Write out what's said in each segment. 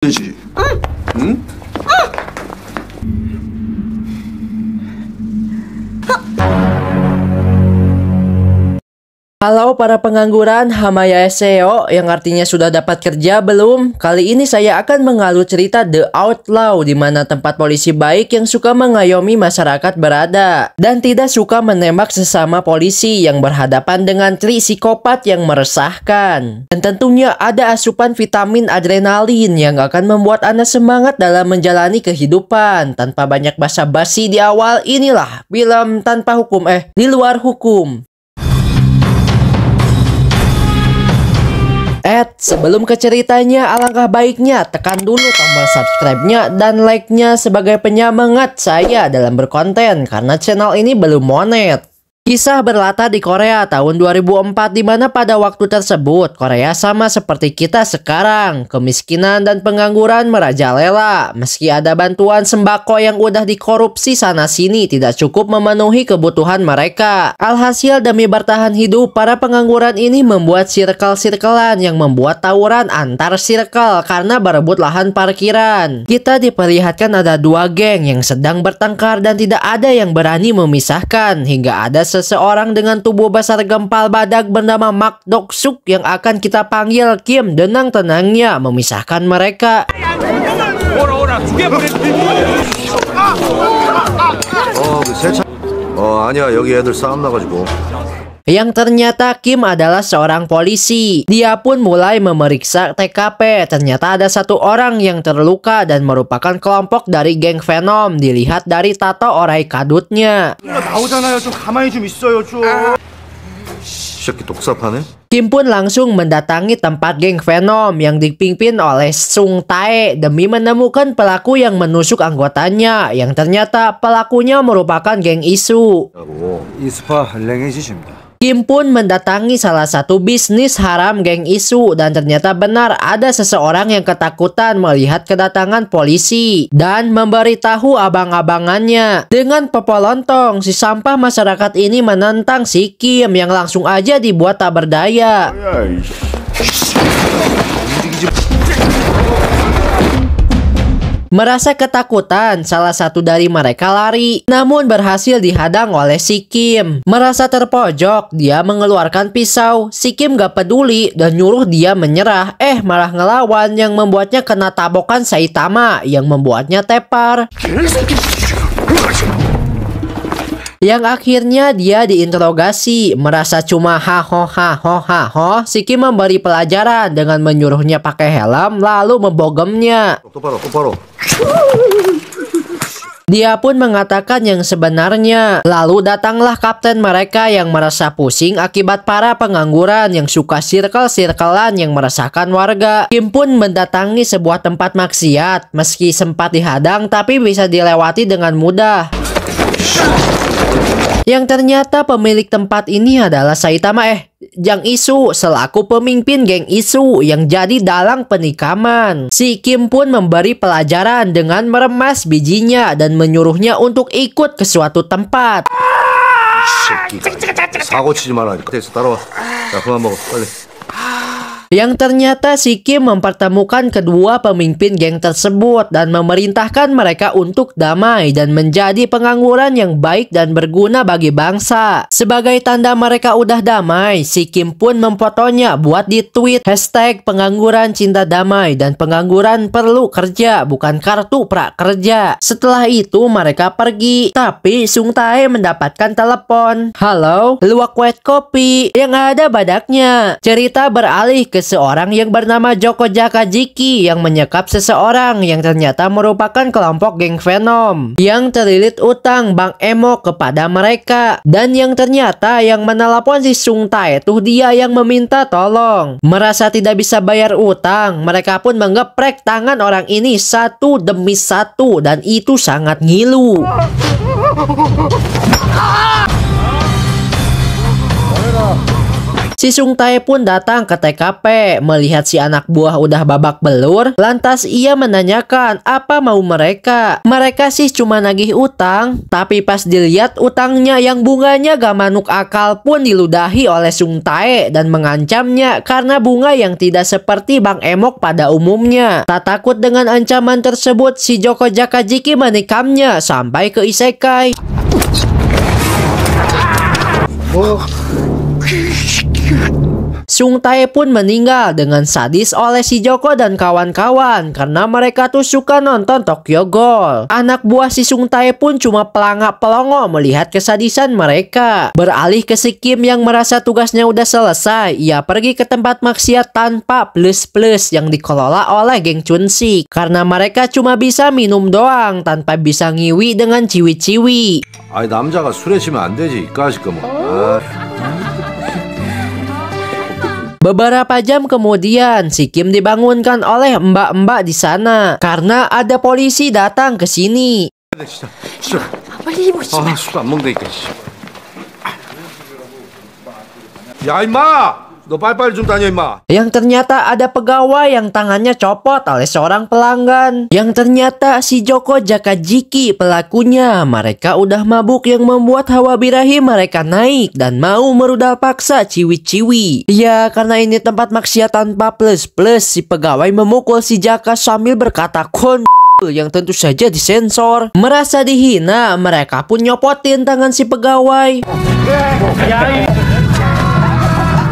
되지. 응? Halo para pengangguran, Hamayaeseo, yang artinya sudah dapat kerja belum? Kali ini saya akan mengalut cerita The Outlaw, di mana tempat polisi baik yang suka mengayomi masyarakat berada dan tidak suka menembak sesama polisi yang berhadapan dengan psikopat yang meresahkan. Dan tentunya ada asupan vitamin adrenalin yang akan membuat Anda semangat dalam menjalani kehidupan tanpa banyak basa-basi di awal. Inilah film tanpa hukum, di luar hukum. Sebelum ke ceritanya, alangkah baiknya tekan dulu tombol subscribe-nya dan like-nya sebagai penyemangat saya dalam berkonten karena channel ini belum monet. Kisah berlatar di Korea tahun 2004, di mana pada waktu tersebut Korea sama seperti kita sekarang, kemiskinan dan pengangguran merajalela. Meski ada bantuan sembako yang udah dikorupsi sana-sini, tidak cukup memenuhi kebutuhan mereka. Alhasil demi bertahan hidup, para pengangguran ini membuat circle-circlean yang membuat tawuran antar circle karena berebut lahan parkiran. Kita diperlihatkan ada dua geng yang sedang bertengkar dan tidak ada yang berani memisahkan, hingga ada seseorang dengan tubuh besar gempal badak bernama Mak Doksuk yang akan kita panggil Kim tenang-tenangnya memisahkan mereka. 아니야, 여기 애들 싸움 나가지고. Yang ternyata Kim adalah seorang polisi. Dia pun mulai memeriksa TKP. Ternyata ada satu orang yang terluka dan merupakan kelompok dari geng Venom. Dilihat dari tato orai kadutnya. 나오잖아요. 좀 가만히 좀 있어요, 좀. 새끼 독사파네? Kim pun langsung mendatangi tempat geng Venom yang dipimpin oleh Sung Tae demi menemukan pelaku yang menusuk anggotanya, yang ternyata pelakunya merupakan geng Isu. 이 스파 랭해지십니다. Kim pun mendatangi salah satu bisnis haram geng Isu dan ternyata benar ada seseorang yang ketakutan melihat kedatangan polisi dan memberitahu abang-abangannya. Dengan pepolontong, si sampah masyarakat ini menentang si Kim yang langsung aja dibuat tak berdaya. Merasa ketakutan, salah satu dari mereka lari, namun berhasil dihadang oleh si Kim. Merasa terpojok, dia mengeluarkan pisau. Si Kim gak peduli dan nyuruh dia menyerah, malah ngelawan yang membuatnya kena tabokan Saitama yang membuatnya tepar. Yang akhirnya dia diinterogasi. Merasa cuma haho, si Kim memberi pelajaran dengan menyuruhnya pakai helm lalu membogemnya. 똑바로. Dia pun mengatakan yang sebenarnya. Lalu datanglah kapten mereka yang merasa pusing akibat para pengangguran yang suka circle-circlean yang meresahkan warga. Kim pun mendatangi sebuah tempat maksiat. Meski sempat dihadang tapi bisa dilewati dengan mudah. Yang ternyata pemilik tempat ini adalah Saitama Jang Isu selaku pemimpin geng Isu yang jadi dalang penikaman. Si Kim pun memberi pelajaran dengan meremas bijinya dan menyuruhnya untuk ikut ke suatu tempat. 사고 치지 마라. 그래서 따라와. 자, 그만 먹어. 빨리. Yang ternyata si Kim mempertemukan kedua pemimpin geng tersebut dan memerintahkan mereka untuk damai dan menjadi pengangguran yang baik dan berguna bagi bangsa. Sebagai tanda mereka udah damai, si Kim pun memfotonya buat di tweet #pengangguran cinta damai dan pengangguran perlu kerja bukan kartu prakerja. Setelah itu mereka pergi, tapi Sung Tae mendapatkan telepon. Halo, luwak white kopi yang ada badaknya. Cerita beralih ke seorang yang bernama Joko Jakajiki yang menyekap seseorang yang ternyata merupakan kelompok geng Venom yang terlilit utang Bang Emo kepada mereka, dan yang ternyata yang menelepon si Sung Tae tuh dia yang meminta tolong. Merasa tidak bisa bayar utang, mereka pun mengeprek tangan orang ini satu demi satu dan itu sangat ngilu. Si Sung Tae pun datang ke TKP, melihat si anak buah udah babak belur, lantas ia menanyakan apa mau mereka. Mereka sih cuma nagih utang, tapi pas dilihat utangnya yang bunganya gak manuk akal pun diludahi oleh Sung Tae dan mengancamnya karena bunga yang tidak seperti Bang Emok pada umumnya. Tak takut dengan ancaman tersebut, si Joko Jakajiki menikamnya sampai ke isekai. Sung Tae pun meninggal dengan sadis oleh si Joko dan kawan-kawan karena mereka tuh suka nonton Tokyo Ghoul. Anak buah si Sung Tae pun cuma pelangak pelongo melihat kesadisan mereka. Beralih ke si Kim yang merasa tugasnya udah selesai, ia pergi ke tempat maksiat tanpa plus-plus yang dikelola oleh geng Chunsik karena mereka cuma bisa minum doang tanpa bisa ngiwi dengan ciwi-ciwi. 아니 남자가 술에 취면 안 되지 이까짓 거 뭐. Beberapa jam kemudian, si Kim dibangunkan oleh mbak-mbak di sana karena ada polisi datang ke sini. 빨리 입어. 아, 술 안 먹다니까. 야 임마, 너 빨리빨리 좀 다녀 임마. Yang ternyata ada pegawai yang tangannya copot oleh seorang pelanggan. Yang ternyata si Joko Jakajiki pelakunya. Mereka udah mabuk yang membuat hawa birahi mereka naik dan mau merudal paksa ciwi-ciwi. Ya karena ini tempat maksiat tanpa plus-plus, si pegawai memukul si Jaka sambil berkata kon yang tentu saja disensor. Merasa dihina, mereka pun nyopotin tangan si pegawai.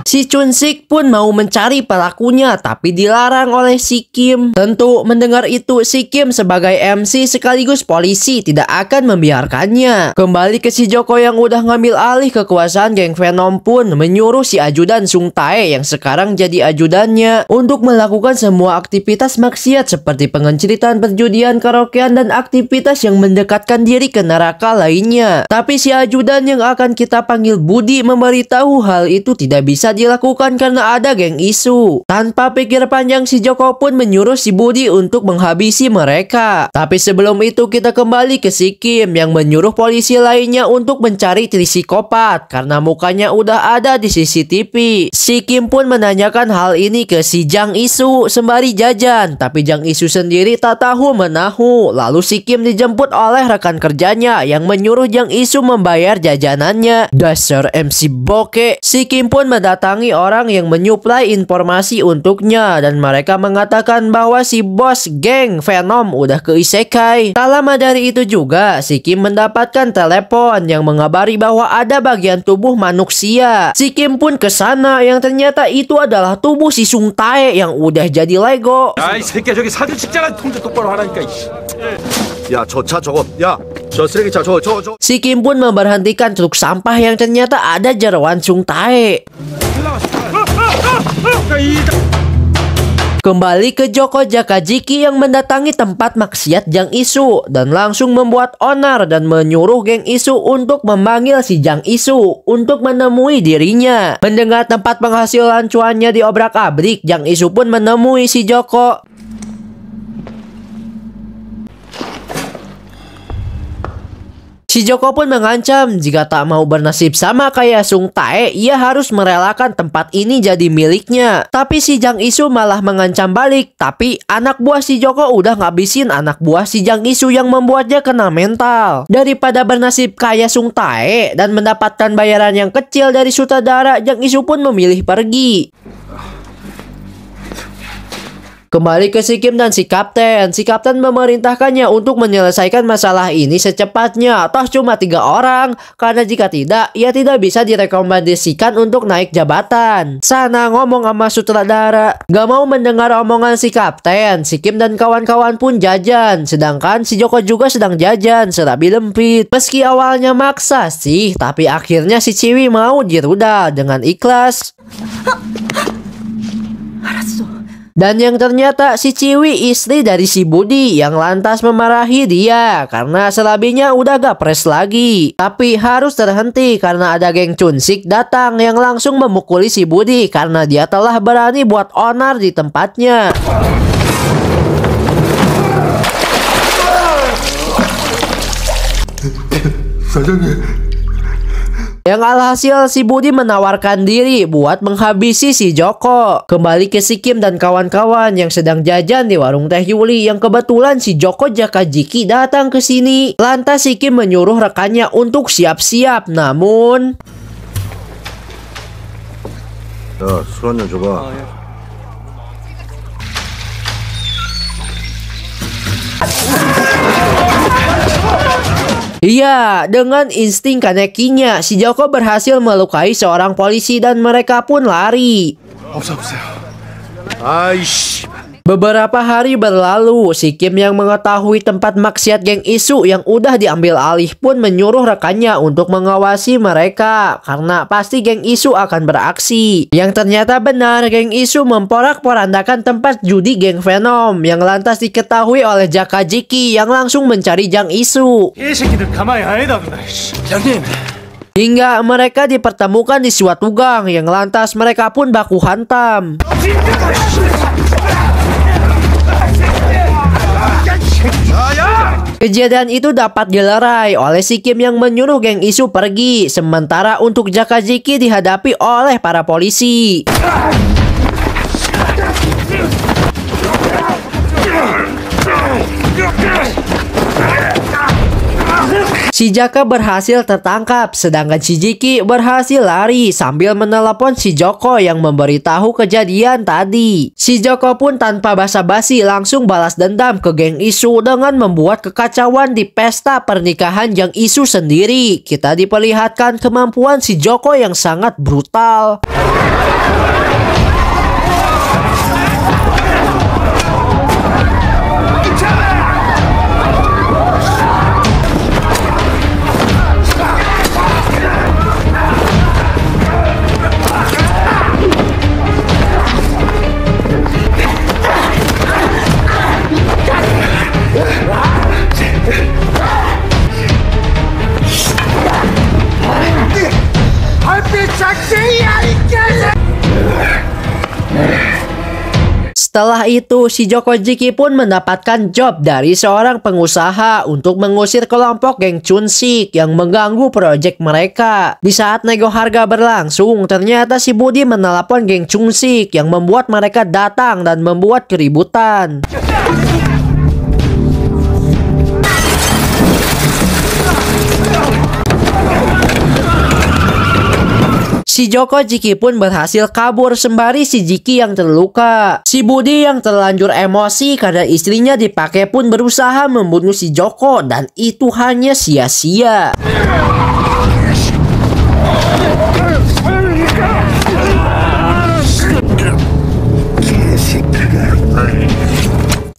Si Chunsik pun mau mencari pelakunya tapi dilarang oleh si Kim. Tentu mendengar itu si Kim sebagai MC sekaligus polisi tidak akan membiarkannya. Kembali ke si Joko yang udah ngambil alih kekuasaan geng Venom pun menyuruh si ajudan Sung Tae yang sekarang jadi ajudannya untuk melakukan semua aktivitas maksiat seperti pengenceritan, perjudian, karaokean dan aktivitas yang mendekatkan diri ke neraka lainnya. Tapi si ajudan yang akan kita panggil Budi memberitahu hal itu tidak bisa dilakukan karena ada geng isu. Tanpa pikir panjang si Joko pun menyuruh si Budi untuk menghabisi mereka. Tapi sebelum itu kita kembali ke si Kim yang menyuruh polisi lainnya untuk mencari psikopat karena mukanya udah ada di CCTV. Si Kim pun menanyakan hal ini ke si Jang Isu sembari jajan, tapi Jang Isu sendiri tak tahu menahu. Lalu si Kim dijemput oleh rekan kerjanya yang menyuruh Jang Isu membayar jajanannya. Dasar MC bokeh. Si Kim pun mendatangi orang yang menyuplai informasi untuknya dan mereka mengatakan bahwa si bos geng Venom udah ke isekai. Tak lama dari itu juga si Kim mendapatkan telepon yang mengabari bahwa ada bagian tubuh manusia. Si Kim pun ke sana yang ternyata itu adalah tubuh si Sung Tae yang udah jadi Lego. 야, 이 새끼야 저기 사진 찍잖아. 통제 똑바로 하라니까. 야, 저 차 저거. 야, 저 쓰레기차 저. Si Kim pun memberhentikan truk sampah yang ternyata ada jeroan Sung Tae. Kembali ke Joko Jakajiki yang mendatangi tempat maksiat Jang Isu dan langsung membuat onar dan menyuruh geng Isu untuk memanggil si Jang Isu untuk menemui dirinya. Mendengar tempat penghasilan cuannya diobrak-abrik, Jang Isu pun menemui si Joko. Si Joko pun mengancam jika tak mau bernasib sama kayak Sung Tae, ia harus merelakan tempat ini jadi miliknya. Tapi si Jang Isu malah mengancam balik. Tapi anak buah si Joko udah ngabisin anak buah si Jang Isu yang membuatnya kena mental. Daripada bernasib kayak Sung Tae dan mendapatkan bayaran yang kecil dari sutradara, Jang Isu pun memilih pergi. Kembali ke si Kim dan si Kapten. Si Kapten memerintahkannya untuk menyelesaikan masalah ini secepatnya. Toh cuma 3 orang. Karena jika tidak, ia tidak bisa direkomendasikan untuk naik jabatan. Sana ngomong sama sutradara. Gak mau mendengar omongan si Kapten. Si Kim dan kawan-kawan pun jajan. Sedangkan si Joko juga sedang jajan serabi lempit. Meski awalnya maksa sih, tapi akhirnya si Ciwi mau dirudal dengan ikhlas. Dan yang ternyata si Ciwi istri dari si Budi yang lantas memarahi dia karena serabinya udah gak pres lagi. Tapi harus terhenti karena ada geng Chunsik datang yang langsung memukuli si Budi karena dia telah berani buat onar di tempatnya. 사장님, Yang alhasil si Budi menawarkan diri buat menghabisi si Joko. Kembali ke si Kim dan kawan-kawan yang sedang jajan di warung Teh Yuli yang kebetulan si Joko Jakajiki datang ke sini. Lantas si Kim menyuruh rekannya untuk siap-siap, namun 야, 술 한 잔 줘봐. iya, dengan insting kanekinya, si Joko berhasil melukai seorang polisi dan mereka pun lari. 아이씨. Beberapa hari berlalu, si Kim yang mengetahui tempat maksiat geng Isu yang udah diambil alih pun menyuruh rekannya untuk mengawasi mereka karena pasti geng Isu akan beraksi. Yang ternyata benar, geng Isu memporak-porandakan tempat judi geng Venom yang lantas diketahui oleh Jakajiki yang langsung mencari Jang Isu. 이 새끼들 가만히 안 해다든다. 장님. Hingga mereka dipertemukan di suatu gang yang lantas mereka pun baku hantam. Kejadian itu dapat dilerai oleh si Kim yang menyuruh geng Isu pergi, sementara untuk Jakajiki dihadapi oleh para polisi. Si Jaka berhasil tertangkap, sedangkan si Jiki berhasil lari sambil menelepon si Joko yang memberitahu kejadian tadi. Si Joko pun tanpa basa-basi langsung balas dendam ke geng Isu dengan membuat kekacauan di pesta pernikahan Jang Isu sendiri. Kita diperlihatkan kemampuan si Joko yang sangat brutal. Setelah itu, si Joko Jiki pun mendapatkan job dari seorang pengusaha untuk mengusir kelompok geng Chunsik yang mengganggu proyek mereka. Di saat nego harga berlangsung, ternyata si Budi menelepon geng Chunsik yang membuat mereka datang dan membuat keributan. Si Joko Jiki pun berhasil kabur sembari si Jiki yang terluka. Si Budi yang terlanjur emosi karena istrinya dipakai pun berusaha membunuh si Joko dan itu hanya sia-sia.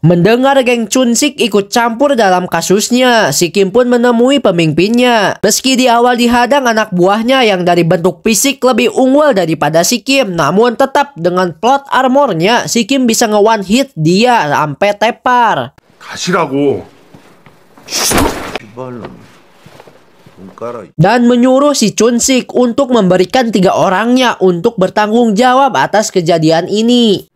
Mendengar geng Chunsik ikut campur dalam kasusnya, si Kim pun menemui pemimpinnya. Meski di awal dihadang anak buahnya yang dari bentuk fisik lebih unggul daripada si Kim, namun tetap dengan plot armornya, si Kim bisa nge-one hit dia sampai tepar. 가시라고. 이발로. 눈 깔아. Dan menyuruh si Chunsik untuk memberikan 3 orangnya untuk bertanggung jawab atas kejadian ini.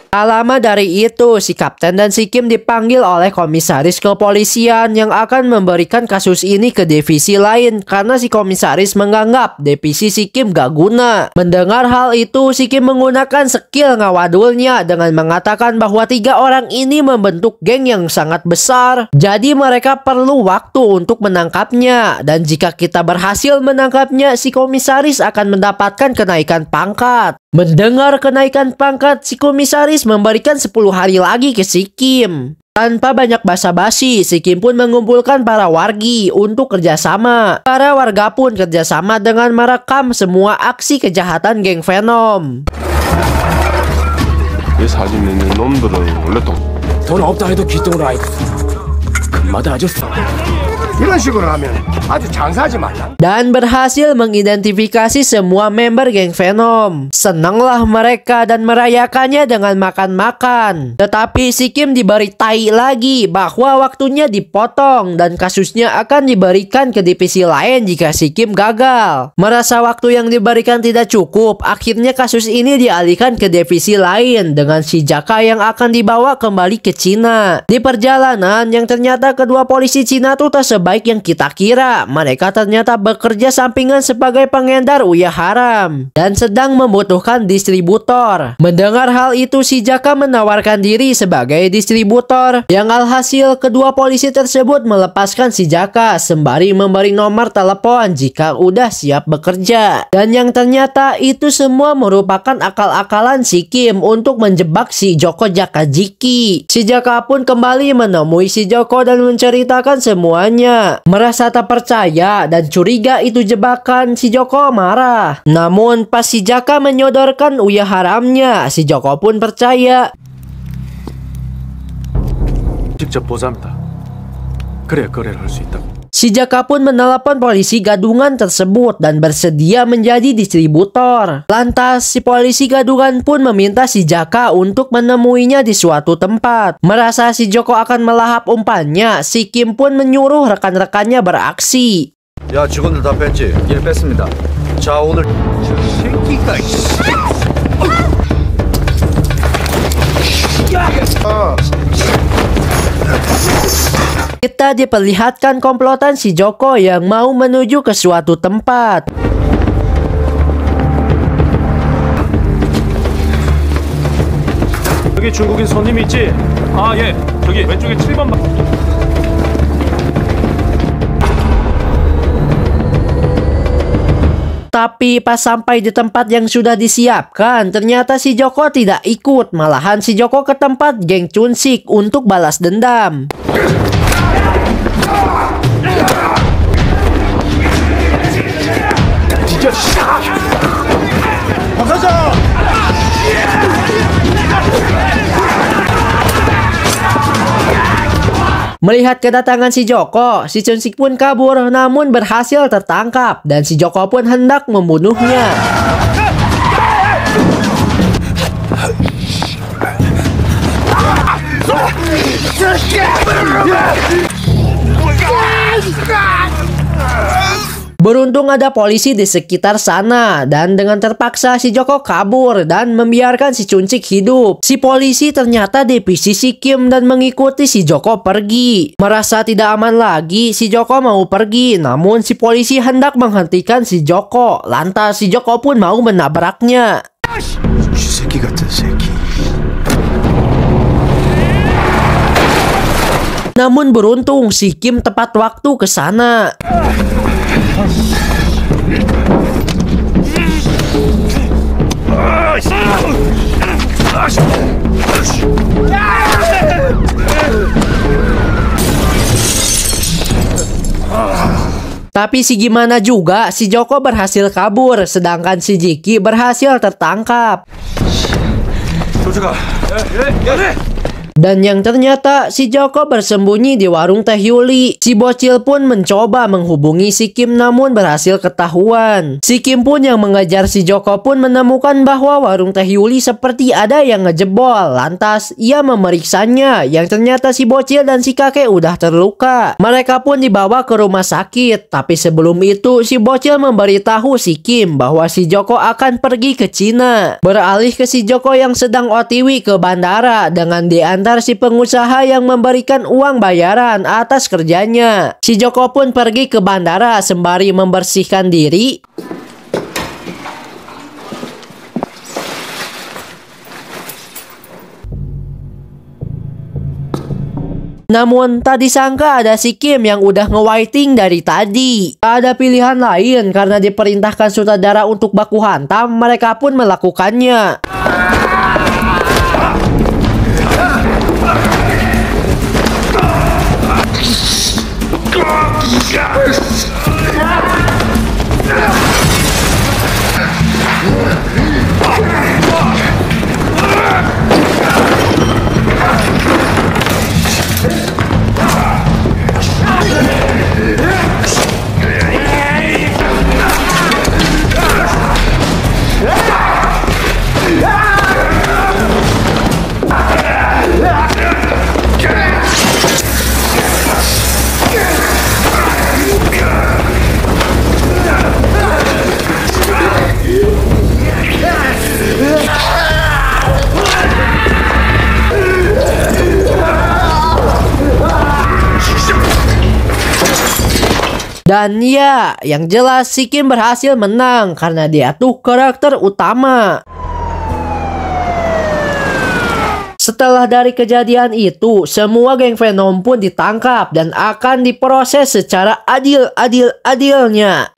Tak lama dari itu, si Kapten dan si Kim dipanggil oleh komisaris kepolisian yang akan memberikan kasus ini ke divisi lain karena si komisaris menganggap divisi si Kim gak guna. Mendengar hal itu, si Kim menggunakan skill ngawadulnya dengan mengatakan bahwa 3 orang ini membentuk geng yang sangat besar. Jadi mereka perlu waktu untuk menangkapnya. Dan jika kita berhasil menangkapnya, si komisaris akan mendapatkan kenaikan pangkat. Mendengar kenaikan pangkat, si komisaris memberikan 10 hari lagi ke si Kim. Tanpa banyak basa-basi, si Kim pun mengumpulkan para wargi untuk kerjasama. Para warga pun kerjasama dengan merekam semua aksi kejahatan geng Venom. 이 사진 있는 놈들은 원래 돈 없다 해도 귀뚱으로 아이. 금마다 아주 이런 식으로 하면 아주 장사하지 말라. Dan berhasil mengidentifikasi semua member geng Venom. Senanglah mereka dan merayakannya dengan makan-makan. Tetapi si Kim diberi tai lagi bahwa waktunya dipotong dan kasusnya akan diberikan ke divisi lain jika si Kim gagal. Merasa waktu yang diberikan tidak cukup, akhirnya kasus ini dialihkan ke divisi lain dengan si Jaka yang akan dibawa kembali ke Cina. Di perjalanan yang ternyata kedua polisi Cina tuh tersebar sebaik yang kita kira. Mereka ternyata bekerja sampingan sebagai pengedar uyah haram dan sedang membutuhkan distributor. Mendengar hal itu, si Jaka menawarkan diri sebagai distributor, yang alhasil kedua polisi tersebut melepaskan si Jaka sembari memberi nomor telepon jika udah siap bekerja. Dan yang ternyata itu semua merupakan akal-akalan si Kim untuk menjebak si Joko Jakajiki. Si Jaka pun kembali menemui si Joko dan menceritakan semuanya. Merasa tak percaya dan curiga itu jebakan, si Joko marah. Namun pas si Jaka menyodorkan uyah haramnya, si Joko pun percaya. 직접 보자입니다. 그래야 거래를 할 수 있다고. Si Jaka pun menelepon polisi gadungan tersebut dan bersedia menjadi distributor. Lantas si polisi gadungan pun meminta si Jaka untuk menemuinya di suatu tempat. Merasa si Joko akan melahap umpannya, si Kim pun menyuruh rekan-rekannya beraksi. 야, 직원들 다 뺐지? 예, 뺐습니다. 자, 오늘 Kita diperlihatkan komplotan si Joko yang mau menuju ke suatu tempat. 여기 중국인 손님 있지? 아, 예. 저기 왼쪽에 7번 방. Tapi pas sampai di tempat yang sudah disiapkan, ternyata si Joko tidak ikut. Malahan si Joko ke tempat geng Cunsik untuk balas dendam. Melihat kedatangan si Joko, si Cunsik pun kabur namun berhasil tertangkap dan si Joko pun hendak membunuhnya. Beruntung ada polisi di sekitar sana dan dengan terpaksa si Joko kabur dan membiarkan si Cunsik hidup. Si polisi ternyata divisi si Kim dan mengikuti si Joko pergi. Merasa tidak aman lagi, si Joko mau pergi, namun si polisi hendak menghentikan si Joko. Lantas si Joko pun mau menabraknya. 쥐새끼 같은 새끼. Namun beruntung si Kim tepat waktu ke sana. Tapi si gimana juga, si Joko berhasil kabur, sedangkan si Jiki berhasil tertangkap. Dan yang ternyata si Joko bersembunyi di warung Teh Yuli. Si bocil pun mencoba menghubungi si Kim namun berhasil ketahuan. Si Kim pun yang mengejar si Joko pun menemukan bahwa warung Teh Yuli seperti ada yang ngejebol. Lantas ia memeriksanya, yang ternyata si bocil dan si kakek udah terluka. Mereka pun dibawa ke rumah sakit. Tapi sebelum itu si bocil memberitahu si Kim bahwa si Joko akan pergi ke Cina. Beralih ke si Joko yang sedang OTW ke bandara dengan diantar si pengusaha yang memberikan uang bayaran atas kerjanya. Si Joko pun pergi ke bandara sembari membersihkan diri. Namun tak disangka ada si Kim yang udah nge-waiting dari tadi. Tak ada pilihan lain karena diperintahkan sutradara untuk baku hantam, mereka pun melakukannya. Dan ya, yang jelas si Kim berhasil menang karena dia tuh karakter utama. Setelah dari kejadian itu, semua geng Venom pun ditangkap dan akan diproses secara adil-adilnya.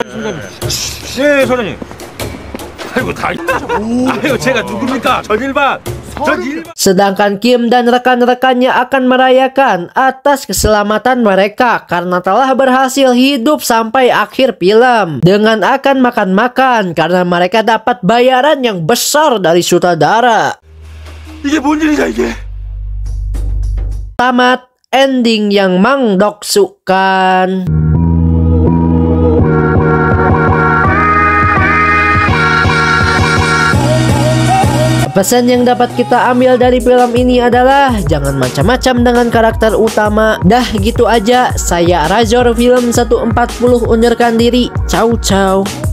네, 소장님. 아이고, 아이고, 제가 누굽니까? 전일반. Sedangkan Kim dan rekan-rekannya akan merayakan atas keselamatan mereka karena telah berhasil hidup sampai akhir film dengan akan makan-makan karena mereka dapat bayaran yang besar dari sutradara. 이게 뭔 일이냐, 이게? Tamat ending yang mengdoksukan. Pesan yang dapat kita ambil dari film ini adalah jangan macam-macam dengan karakter utama. Dah gitu aja, saya Razor Film 140 unsurkan diri. Ciao ciao.